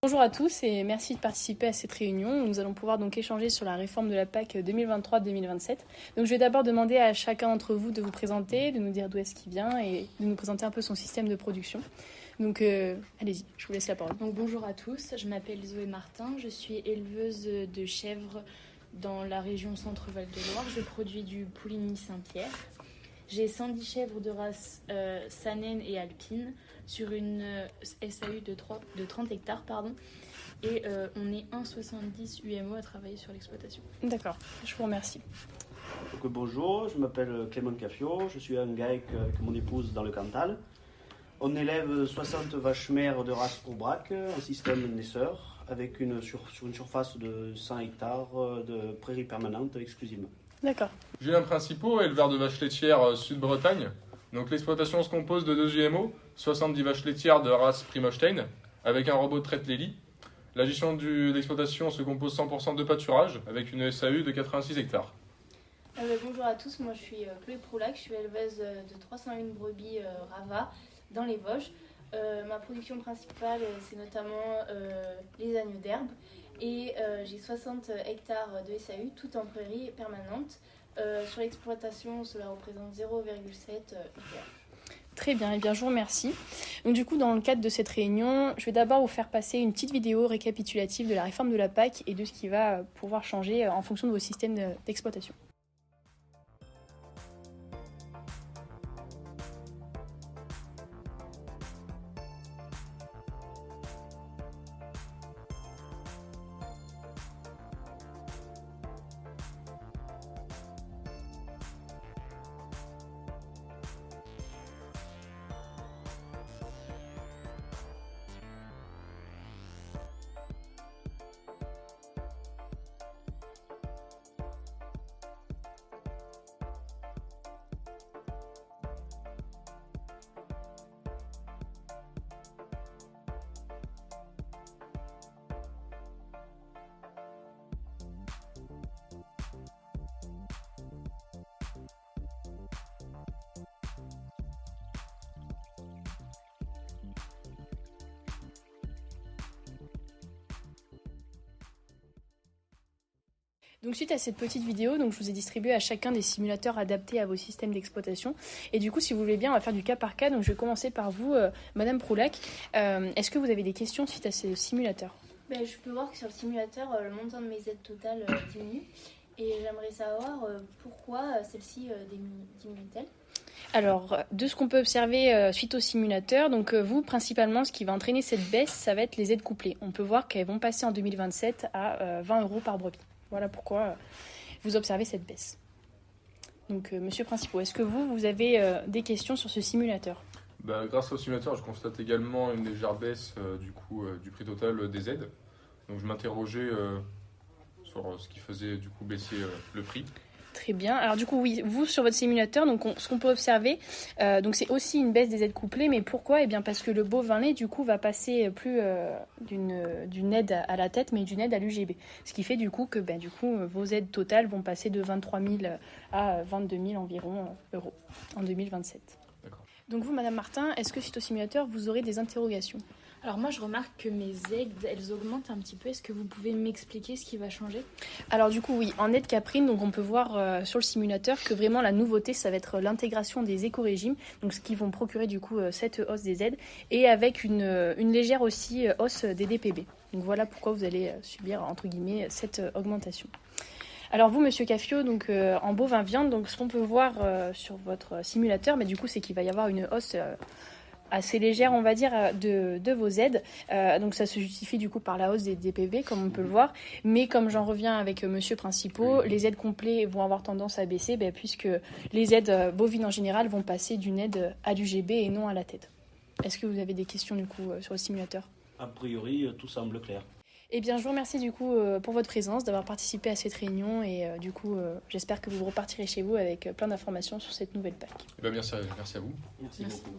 Bonjour à tous et merci de participer à cette réunion. Nous allons pouvoir donc échanger sur la réforme de la PAC 2023-2027. Donc je vais d'abord demander à chacun d'entre vous de vous présenter, de nous dire d'où est-ce qu'il vient et de nous présenter un peu son système de production. Donc allez-y, je vous laisse la parole. Donc bonjour à tous, je m'appelle Zoé Martin, je suis éleveuse de chèvres dans la région Centre-Val de Loire. Je produis du Pouligny-Saint-Pierre. J'ai 110 chèvres de race Saanen et Alpine sur une SAU de 30 hectares. Et on est 1,70 UMO à travailler sur l'exploitation. D'accord, je vous remercie. Donc, bonjour, je m'appelle Clément Caffio, je suis un GAEC avec mon épouse dans le Cantal. On élève 60 vaches mères de race Aubrac en système naisseur avec sur une surface de 100 hectares de prairies permanentes exclusivement. D'accord. Julien Principaux, éleveur de vaches laitières Sud-Bretagne. Donc l'exploitation se compose de 2 UMO, 70 vaches laitières de race Primostein, avec un robot de traite Lely. La gestion de l'exploitation se compose 100% de pâturage, avec une SAU de 86 hectares. Bonjour à tous, moi je suis Chloé Proulac, je suis éleveuse de 301 brebis Rava dans les Vosges. Ma production principale, c'est notamment les agneaux d'herbe. Et j'ai 60 hectares de SAU, tout en prairie permanente. Sur l'exploitation, cela représente 0,7 hectares. Très bien, et bien je vous remercie. Donc du coup, dans le cadre de cette réunion, je vais d'abord vous faire passer une petite vidéo récapitulative de la réforme de la PAC et de ce qui va pouvoir changer en fonction de vos systèmes d'exploitation. Donc suite à cette petite vidéo, je vous ai distribué à chacun des simulateurs adaptés à vos systèmes d'exploitation. Et du coup, si vous voulez bien, on va faire du cas par cas. Donc je vais commencer par vous, Madame Proulac. Est-ce que vous avez des questions suite à ces simulateurs ? Je peux voir que sur le simulateur, le montant de mes aides totales diminue. Et j'aimerais savoir pourquoi celle-ci diminue-t-elle ? Alors, de ce qu'on peut observer suite au simulateur, donc vous, principalement, ce qui va entraîner cette baisse, ça va être les aides couplées. On peut voir qu'elles vont passer en 2027 à 20 € par brebis. Voilà pourquoi vous observez cette baisse. Donc, Monsieur Principaux, est-ce que vous avez des questions sur ce simulateur ? Grâce au simulateur, je constate également une légère baisse du prix total des aides. Donc je m'interrogeais sur ce qui faisait du coup baisser le prix. Très bien. Alors du coup, oui, vous sur votre simulateur, ce qu'on peut observer, c'est aussi une baisse des aides couplées, mais pourquoi ? Eh bien parce que le bovin lait du coup va passer plus d'une aide à la tête, mais d'une aide à l'UGB. Ce qui fait du coup que vos aides totales vont passer de 23 000 à 22 000 environ euros en 2027. D'accord. Donc vous, Madame Martin, est-ce que suite au simulateur, vous aurez des interrogations ? Alors moi, je remarque que mes aides, elles augmentent un petit peu. Est-ce que vous pouvez m'expliquer ce qui va changer ? Alors du coup, oui, en aide caprine, on peut voir sur le simulateur que vraiment la nouveauté, ça va être l'intégration des éco-régimes, donc ce qui vont procurer du coup cette hausse des aides, et avec une légère aussi hausse des DPB. Donc voilà pourquoi vous allez subir, entre guillemets, cette augmentation. Alors vous, Monsieur Caffio, en bovin viande, ce qu'on peut voir sur votre simulateur, du coup, c'est qu'il va y avoir une hausse assez légère, on va dire, de vos aides. Donc ça se justifie du coup par la hausse des DPV, comme on peut le voir. Mais comme j'en reviens avec Monsieur Principaux, les aides complètes vont avoir tendance à baisser, puisque les aides bovines en général vont passer d'une aide à l'UGB et non à la tête. Est-ce que vous avez des questions du coup sur le simulateur ? A priori, tout semble clair. Eh bien, je vous remercie du coup pour votre présence, d'avoir participé à cette réunion et j'espère que vous repartirez chez vous avec plein d'informations sur cette nouvelle PAC. Merci à vous. Merci beaucoup.